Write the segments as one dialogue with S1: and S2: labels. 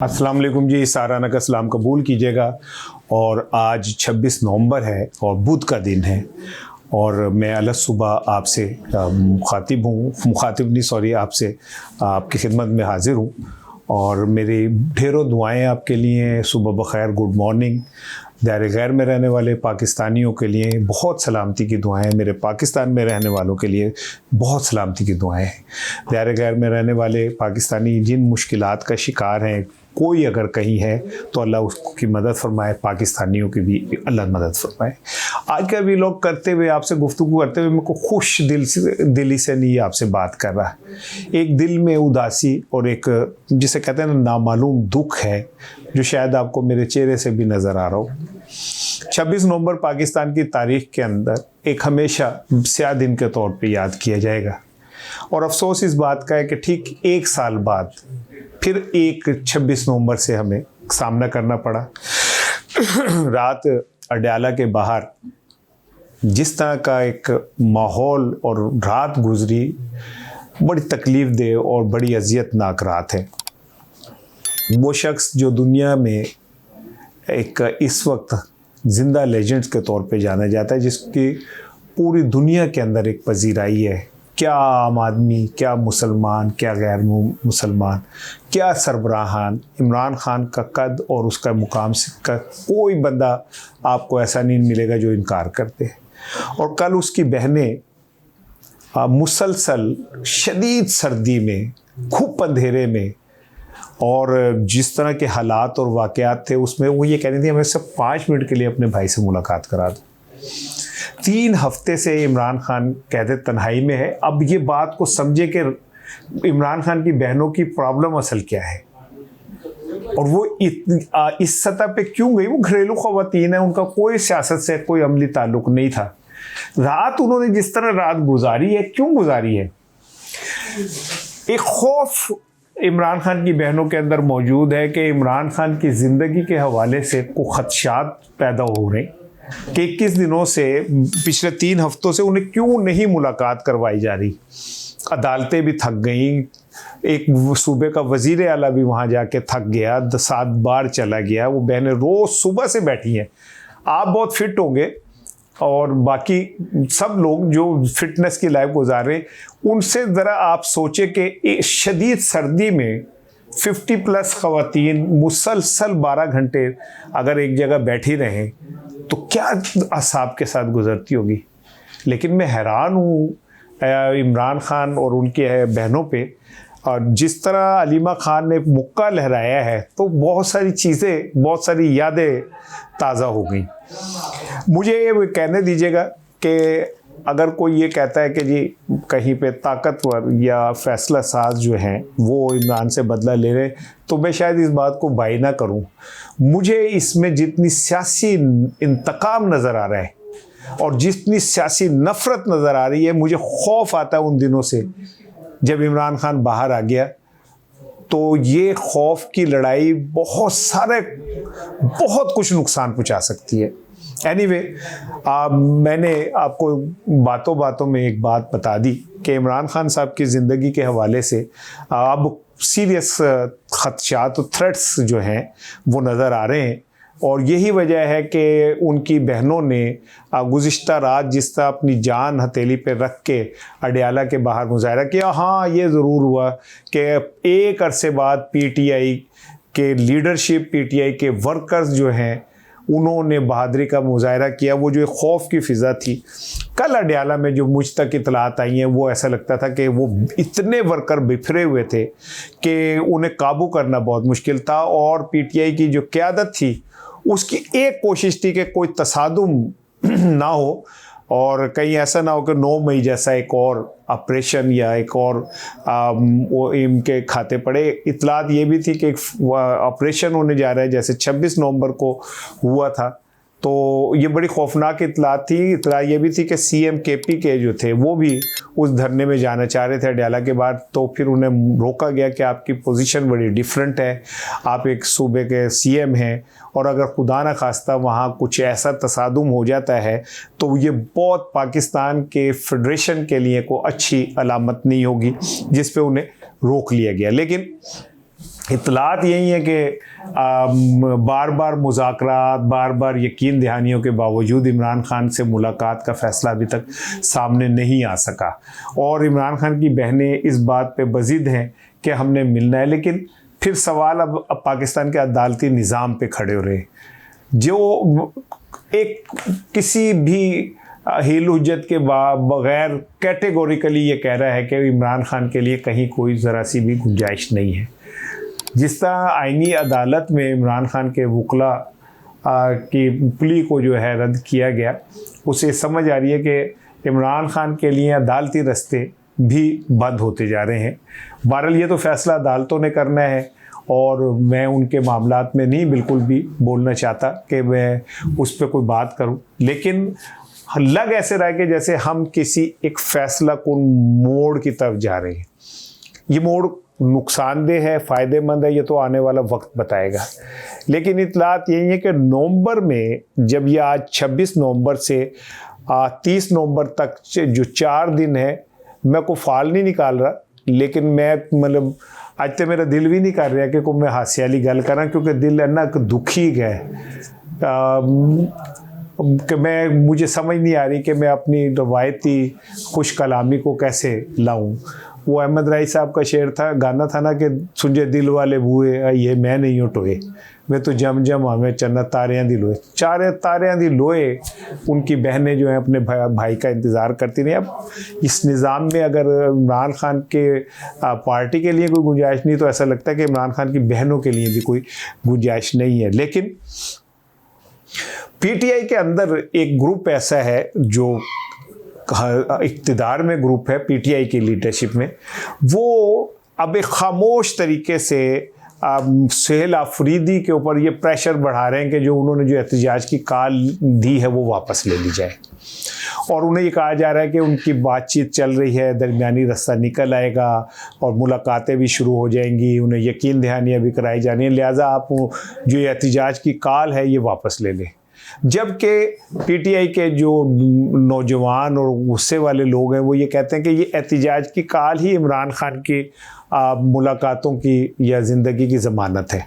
S1: अस्सलाम वालेकुम जी, साराना का सलाम कबूल कीजिएगा। और आज 26 नवंबर है और बुध का दिन है और मैं अलग सुबह आपसे मुखातिब नहीं सॉरी आपसे आपकी खिदमत में हाज़िर हूँ और मेरी ढेरों दुआएं आपके लिए। सुबह बखैर, गुड मॉर्निंग। दायरे गैर में रहने वाले पाकिस्तानियों के लिए बहुत सलामती की दुआएं, मेरे पाकिस्तान में रहने वालों के लिए बहुत सलामती की दुआएं हैं। दायरे गैर में रहने वाले पाकिस्तानी जिन मुश्किलात का शिकार हैं, कोई अगर कहीं है तो अल्लाह उसकी मदद फरमाए, पाकिस्तानियों की भी अल्लाह मदद फरमाए। आज का व्लॉग करते हुए, आपसे गुफ्तगू करते हुए, मेरे को खुश दिली से नहीं आपसे बात कर रहा। एक दिल में उदासी और एक जिसे कहते हैं ना नामालूम दुख है, जो शायद आपको मेरे चेहरे से भी नज़र आ रहा हो। 26 नवंबर पाकिस्तान की तारीख के अंदर एक हमेशा स्याह दिन के तौर पे याद किया जाएगा और अफसोस इस बात का है कि ठीक एक साल बाद फिर एक 26 नवंबर से हमें सामना करना पड़ा। रात अडयाला के बाहर जिस तरह का एक माहौल और रात गुजरी, बड़ी तकलीफ दे और बड़ी अजियतनाक रात है। वो शख्स जो दुनिया में एक इस वक्त जिंदा लेजेंड्स के तौर पे जाना जाता है, जिसकी पूरी दुनिया के अंदर एक पजीराई है, क्या आम आदमी, क्या मुसलमान, क्या गैर मुसलमान, क्या सरबराहान, इमरान खान का कद और उसका मुकाम का कोई बंदा आपको ऐसा नहीं मिलेगा जो इनकार करते। और कल उसकी बहनें मुसलसल शदीद सर्दी में, खूब अंधेरे में, और जिस तरह के हालात और वाक़यात थे उसमें वो ये कह रही थी हमें सिर्फ 5 मिनट के लिए अपने भाई से मुलाकात करा दो। 3 हफ्ते से इमरान खान कहते तन्हाई में है। अब ये बात को समझे कि इमरान खान की बहनों की प्रॉब्लम असल क्या है और वो इस सतह पे क्यों गई। वो घरेलू ख़वातीन है, उनका कोई सियासत से कोई अमली ताल्लुक़ नहीं था। रात उन्होंने जिस तरह रात गुजारी है, क्यों गुजारी है? एक खौफ इमरान खान की बहनों के अंदर मौजूद है कि इमरान खान की ज़िंदगी के हवाले से कुछ खदशात पैदा हो रहे कि 21 दिनों से, पिछले 3 हफ्तों से उन्हें क्यों नहीं मुलाकात करवाई जा रही। अदालतें भी थक गईं, एक सूबे का वज़ीर आला भी वहाँ जाके थक गया, 7 बार चला गया। वो बहनें रोज़ सुबह से बैठी हैं। आप बहुत फिट होंगे और बाकी सब लोग जो फिटनेस की लाइफ गुजार रहे, उनसे ज़रा आप सोचें कि शदीद सर्दी में 50+ ख़वातीन मुसलसल 12 घंटे अगर एक जगह बैठी रहें तो क्या असाब के साथ गुजरती होगी। लेकिन मैं हैरान हूँ इमरान खान और उनके बहनों पे, और जिस तरह अलीमा खान ने मुक्का लहराया है तो बहुत सारी चीज़ें, बहुत सारी यादें ताज़ा हो गई। मुझे ये कहने दीजिएगा कि अगर कोई ये कहता है कि जी कहीं पे ताकतवर या फैसला साज जो हैं वो इमरान से बदला ले रहे, तो मैं शायद इस बात को बाई ना करूं। मुझे इसमें जितनी सियासी इंतकाम नज़र आ रहा है और जितनी सियासी नफ़रत नज़र आ रही है, मुझे खौफ आता है उन दिनों से जब इमरान खान बाहर आ गया। तो ये खौफ की लड़ाई बहुत कुछ नुकसान पहुंचा सकती है। एनीवे, मैंने आपको बातों बातों में एक बात बता दी कि इमरान खान साहब की ज़िंदगी के हवाले से अब सीरियस खदशात और थ्रेट्स जो हैं वो नज़र आ रहे हैं। और यही वजह है कि उनकी बहनों ने गुज़िश्ता रात जिस तरह अपनी जान हथेली पे रख के अडयाला के बाहर मुजाहरा किया। हाँ, ये ज़रूर हुआ कि एक अरसे बाद पीटीआई के लीडरशिप, पीटीआई के वर्कर्स जो हैं, उन्होंने बहादुरी का मुजाहरा किया। वो जो खौफ की फ़िज़ा थी कल अडयाला में जो मुझ तक इतलात आई हैं, वो ऐसा लगता था कि वो इतने वर्कर बिखरे हुए थे कि उन्हें काबू करना बहुत मुश्किल था। और पीटीआई की जो क़यादत थी उसकी एक कोशिश थी कि कोई तसादुम ना हो और कहीं ऐसा ना हो कि 9 मई जैसा एक और ऑपरेशन या एक और वो इनके खाते पड़े। इतलात ये भी थी कि एक ऑपरेशन होने जा रहा है जैसे 26 नवंबर को हुआ था। तो ये बड़ी खौफनाक इतलात थी। इतला ये भी थी कि सीएम केपी के जो थे वो भी उस धरने में जाना चाह रहे थे अडयाला के बाद। तो फिर उन्हें रोका गया कि आपकी पोजीशन बड़ी डिफरेंट है, आप एक सूबे के सीएम हैं और अगर खुदा न खास्ता वहाँ कुछ ऐसा तसादुम हो जाता है तो ये बहुत पाकिस्तान के फेडरेशन के लिए कोई अच्छी अलामत नहीं होगी, जिस पे उन्हें रोक लिया गया। लेकिन इत्तलात यही है कि बार बार मुज़ाकरात, बार बार यकीन दहानियों के बावजूद इमरान खान से मुलाकात का फ़ैसला अभी तक सामने नहीं आ सका, और इमरान खान की बहनें इस बात पे बज़िद हैं कि हमने मिलना है। लेकिन फिर सवाल अब पाकिस्तान के अदालती निज़ाम पे खड़े हो रहे, जो एक किसी भी हील हुज्जत के बगैर कैटेगोरिकली ये कह रहा है कि इमरान खान के लिए कहीं कोई ज़रा सी भी गुंजाइश नहीं है। जिस तरह आईनी अदालत में इमरान खान के वकला की प्ली को जो है रद्द किया गया, उसे समझ आ रही है कि इमरान खान के लिए अदालती रास्ते भी बंद होते जा रहे हैं। बहरहाल ये तो फ़ैसला अदालतों ने करना है, और मैं उनके मामलात में नहीं बिल्कुल भी बोलना चाहता कि मैं उस पर कोई बात करूं, लेकिन लग ऐसे रहा है कि जैसे हम किसी एक फ़ैसला कुन मोड़ की तरफ जा रहे हैं। ये मोड़ नुकसानदेह है, फ़ायदेमंद है, ये तो आने वाला वक्त बताएगा। लेकिन इत्तलात यही है कि नवंबर में, जब ये आज 26 नवंबर से 30 नवंबर तक जो 4 दिन है, मैं को फाल नहीं निकाल रहा, लेकिन मैं मतलब आज तो मेरा दिल भी नहीं कर रहा कि कोई मैं हास्य वाली गल करा, क्योंकि दिल इन्ना दुखी है कि मुझे समझ नहीं आ रही कि मैं अपनी रवायती खुश कलामी को कैसे लाऊं। वो अहमद राई साहब का शेर था, गाना था ना कि सुझे दिल वाले बुए ये मैं नहीं टोए, मैं तो जम जम हमें चन्ना तारियां दी लोए, चारे तारियां दी लोए। उनकी बहनें जो हैं अपने भाई का इंतज़ार करती रही। अब इस निज़ाम में अगर इमरान खान के पार्टी के लिए कोई गुंजाइश नहीं, तो ऐसा लगता है कि इमरान खान की बहनों के लिए भी कोई गुंजाइश नहीं है। लेकिन पीटीआई के अंदर एक ग्रुप ऐसा है जो इक़्तिदार में ग्रुप है पीटीआई की लीडरशिप में, वो अब एक खामोश तरीके से सुहेल आफरीदी के ऊपर ये प्रेशर बढ़ा रहे हैं कि जो उन्होंने जो एहतजाज की कॉल दी है वो वापस ले ली जाए। और उन्हें ये कहा जा रहा है कि उनकी बातचीत चल रही है, दरमियानी रास्ता निकल आएगा और मुलाकातें भी शुरू हो जाएंगी, उन्हें यकीन दहानियाँ भी कराई जानी है, लिहाजा आप जो एहतजाज की कॉल है ये वापस ले लें। जबकि पीटीआई के जो नौजवान और गुस्से वाले लोग हैं वो ये कहते हैं कि ये एहतजाज की कॉल ही इमरान खान की मुलाकातों की या ज़िंदगी की ज़मानत है।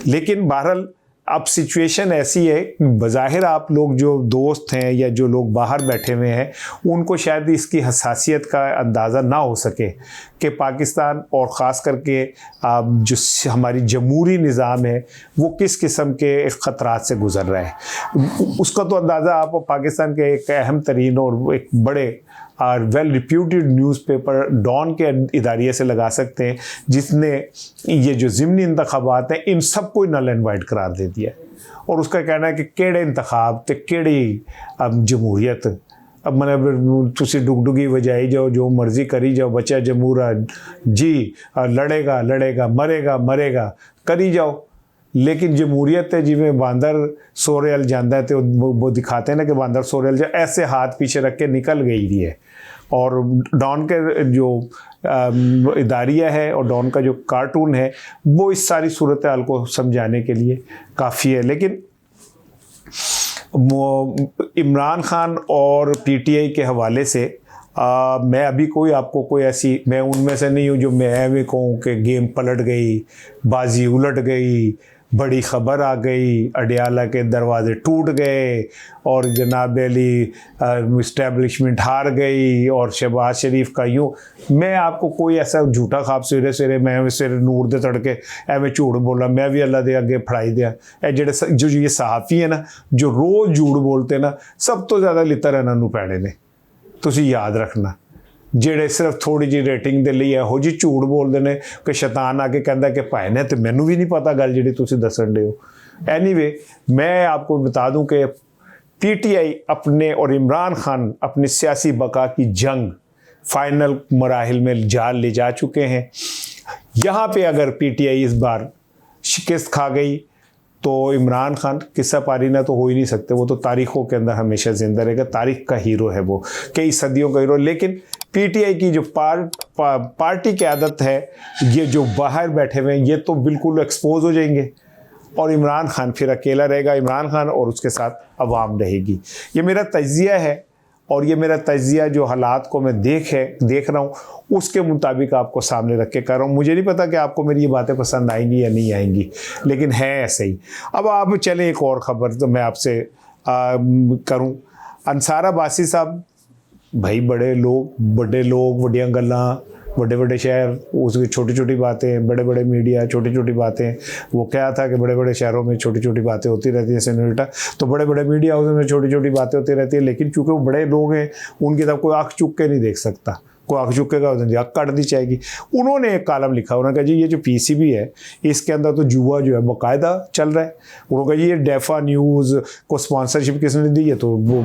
S1: लेकिन बहरहाल अब सिचुएशन ऐसी है, बज़ाहिर आप लोग जो दोस्त हैं या जो लोग बाहर बैठे हुए हैं उनको शायद इसकी हसासियत का अंदाज़ा ना हो सके कि पाकिस्तान और ख़ास करके जो हमारी जमहूरी निज़ाम है वो किस किस्म के ख़तरात से गुज़र रहा है। उसका तो अंदाज़ा आप पाकिस्तान के एक अहम तरीन और एक बड़े और वेल रिप्यूटेड न्यूज़पेपर डॉन के इदारिये से लगा सकते हैं, जिसने ये जो ज़िमनी इंतखाबात हैं इन सब को नल एंड वाइट करार दे दिया। और उसका कहना है कि केड़े इंतखाब ते केड़ी जमहूरियत, अब मतलब तुसी डुगडुगी बजाई जाओ, जो मर्ज़ी करी जाओ, बच्चा जमहूरा जी लड़ेगा लड़ेगा मरेगा मरेगा करी जाओ। लेकिन जमहूरियत है जिमें बांदर सोरेल जाता है तो वो दिखाते हैं ना कि बांदर सोरेल जा, ऐसे हाथ पीछे रख के निकल गई रही है। और डॉन के जो इदारिया है और डॉन का जो कार्टून है वो इस सारी सूरत हाल को समझाने के लिए काफ़ी है। लेकिन इमरान खान और पीटीआई के हवाले से मैं अभी कोई आपको कोई ऐसी, मैं उनमें से नहीं हूँ जो मैं भी कहूँ कि गेम पलट गई, बाजी उलट गई, बड़ी ख़बर आ गई, अडियाला के दरवाजे टूट गए और जनाब अली इस्टेब्लिशमेंट हार गई और शहबाज शरीफ का यूँ, मैं आपको कोई ऐसा झूठा ख्वाब सवेरे सवेरे मैं सवेरे नूर दे तड़के एवं झूठ बोला, मैं भी अल्लाह दे अगे फड़ाई दिया। जो ये सहाफ़ी है ना जो रोज़ झूठ बोलते ना, सब तो ज़्यादा लितर इन्हों पैने ने। तुसी याद रखना, ਜਿਹੜੇ सिर्फ थोड़ी जी रेटिंग के लिए ਇਹੋ ਜਿਹੀ ਝੂਠ बोलते हैं कि शैतान आके कहता कि भाई ने तो मैनू भी नहीं पता गल जी तुसी दसन दे हो। एनीवे मैं आपको बता दूं कि पीटीआई अपने और इमरान खान अपनी सियासी बका की जंग फाइनल मराहिल में जाल ले जा चुके हैं। यहाँ पे अगर पीटीआई इस बार शिकस्त खा गई तो इमरान खान किस्सा पारीना तो हो ही नहीं सकते, वो तो तारीख़ों के अंदर हमेशा ज़िंदा रहेगा, तारीख़ का हीरो है वो, कई सदियों का हीरो। लेकिन पीटीआई की जो पार्टी की आदत है, ये जो बाहर बैठे हुए हैं ये तो बिल्कुल एक्सपोज हो जाएंगे और इमरान खान फिर अकेला रहेगा, इमरान खान और उसके साथ अवाम रहेगी। ये मेरा तज्जिया है और ये मेरा तजिया जो हालात को मैं देख रहा हूँ उसके मुताबिक आपको सामने रख के कर रहा हूँ। मुझे नहीं पता कि आपको मेरी ये बातें पसंद आएंगी या नहीं आएंगी, लेकिन है ऐसे ही। अब आप चलें एक और ख़बर तो मैं आपसे करूँ। अंसार अब्बासी साहब भाई बड़े लोग बड़ियाँ गल्लां, बड़े बड़े शहर, उसकी छोटी छोटी बातें, बड़े बड़े मीडिया, छोटी छोटी बातें। वो क्या था कि बड़े बड़े शहरों में छोटी छोटी बातें होती रहती हैं सेनोरिटा, तो बड़े बड़े मीडिया उसमें छोटी छोटी बातें होती रहती है। लेकिन चूँकि वो बड़े लोग हैं उनकी तरफ कोई आँख चुक के नहीं देख सकता, कोई आँख चुकेगा उधर आँख काट दी जाएगी। उन्होंने एक कॉलम लिखा, उन्होंने कहा जी ये जो पीसीबी है इसके अंदर तो जुआ जो है बाकायदा चल रहा है। उन्होंने कहा जी ये डेफा न्यूज़ को स्पॉन्सरशिप किसने दी है, तो वो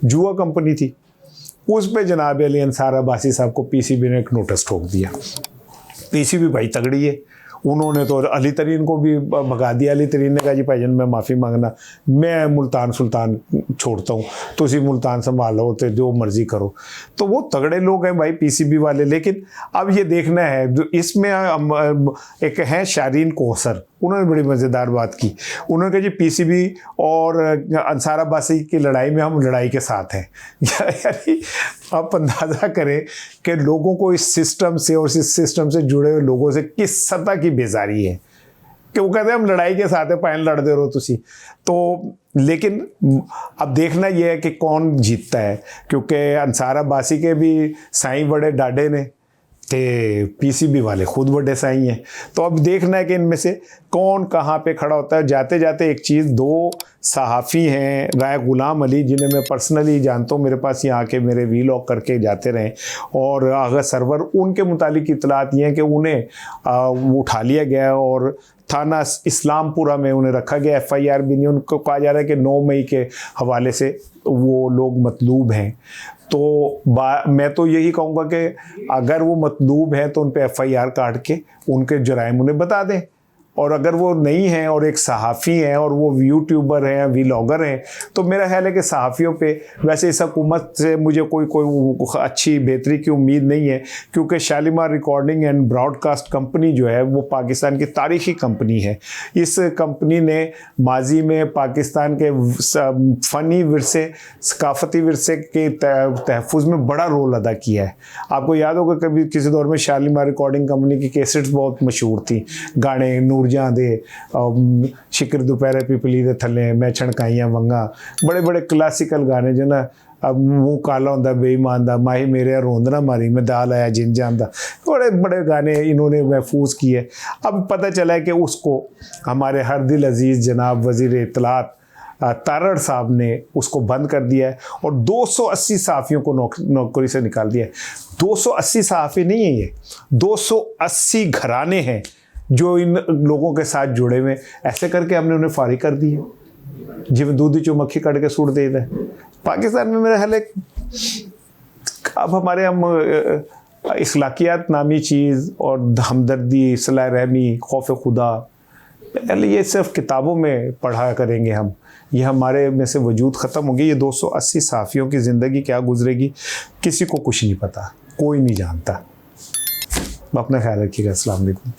S1: जुआ कंपनी थी। उस पे जनाब अली अंसार अब्बासी साहब को पीसीबी ने एक नोटिस ठोक दिया। पीसीबी भाई तगड़ी है, उन्होंने तो अली तरीन को भी भगा दिया। अली तरीन ने कहा जी भाईजान मैं माफ़ी मांगना, मैं मुल्तान सुल्तान छोड़ता हूँ, तो उसी मुल्तान संभालो तो जो मर्जी करो। तो वो तगड़े लोग हैं भाई पीसीबी वाले। लेकिन अब ये देखना है, जो इसमें एक है शारीन कौसर, उन्होंने बड़ी मज़ेदार बात की। उन्होंने कहा जी पीसीबी और अंसार अब्बासी की लड़ाई में हम लड़ाई के साथ हैं। यानी आप अंदाज़ा करें कि लोगों को इस सिस्टम से और इस सिस्टम से जुड़े हुए लोगों से किस सतह की बेजारी है कि वो कहते हैं हम लड़ाई के साथ है, पाइन लड़ते रहो तुसी। तो लेकिन अब देखना यह है कि कौन जीतता है, क्योंकि अंसार अब्बासी के भी साईं बड़े डाढ़े ने ते पीसीबी वाले खुद बड़े साईं हैं। तो अब देखना है कि इनमें से कौन कहाँ पे खड़ा होता है। जाते जाते एक चीज़, दो सहाफ़ी हैं राय ग़ुलाम अली, जिन्हें मैं पर्सनली जानता हूँ, मेरे पास यहाँ आके मेरे वीलॉग करके जाते रहे, और आगा सरवर, उनके मुतालिक इतलात ये हैं कि उन्हें उठा लिया गया और थाना इस्लामपुरा में उन्हें रखा गया। FIR भी नहीं, उनको कहा जा रहा है कि 9 मई के हवाले से वो लोग मतलूब हैं। तो मैं तो यही कहूँगा कि अगर वो मतलूब हैं तो उन पे FIR काट के उनके जराइम उन्हें बता दें, और अगर वो नहीं हैं और एक सहाफ़ी हैं और वो यूट्यूबर हैं, वीलॉगर हैं, तो मेरा ख्याल है कि सहाफ़ियों पे वैसे इस हुकूमत से मुझे कोई अच्छी बेहतरी की उम्मीद नहीं है, क्योंकि Shalimar recording and broadcast company जो है वो पाकिस्तान की तारीख़ी कंपनी है। इस कंपनी ने माजी में पाकिस्तान के फ़नी विरसे, सकाफ़ती विरसे के तहफ़्फ़ुज़ में बड़ा रोल अदा किया है। आपको याद होगा कभी किसी दौर में शालीमार रिकॉर्डिंग कंपनी की कैसेट्स बहुत मशहूर थी, गाने नूर जहाँ दे, शिकर दोपहरे पिपली दे थले, मैं छणकाइयाँ वंगा, बड़े बड़े क्लासिकल गाने जो ना, अब मुँह काला होंदा बेईमान दा, माही मेरे रोंद ना मारी, मैं दाल आया जिन जान दा, बड़े बड़े गाने इन्होंने महफूज किए। अब पता चला है कि उसको हमारे हर दिल अजीज़ जनाब वज़ीर इत्तलात तारड़ साहब ने उसको बंद कर दिया है और 280 सहाफ़ियों को नौकरी से निकाल दिया है। 280 सहाफ़ी नहीं है ये, 280 घराने हैं जो इन लोगों के साथ जुड़े हुए। ऐसे करके हमने उन्हें फारिग कर दी है, जिਵੇਂ दूधी चो मक्खी कट के सूट देता है। पाकिस्तान में मेरा ख्याल है अब हमारे हम इखलाकियात नामी चीज़ और हमदर्दी, सलाह रहमी, खौफ खुदा, पहले ये सिर्फ किताबों में पढ़ा करेंगे हम, ये हमारे में से वजूद ख़त्म हो गई। ये 280 सहाफ़ियों की ज़िंदगी क्या गुजरेगी किसी को कुछ नहीं पता, कोई नहीं जानता। अपना ख्याल रखिएगा। अस्सलाम वालेकुम।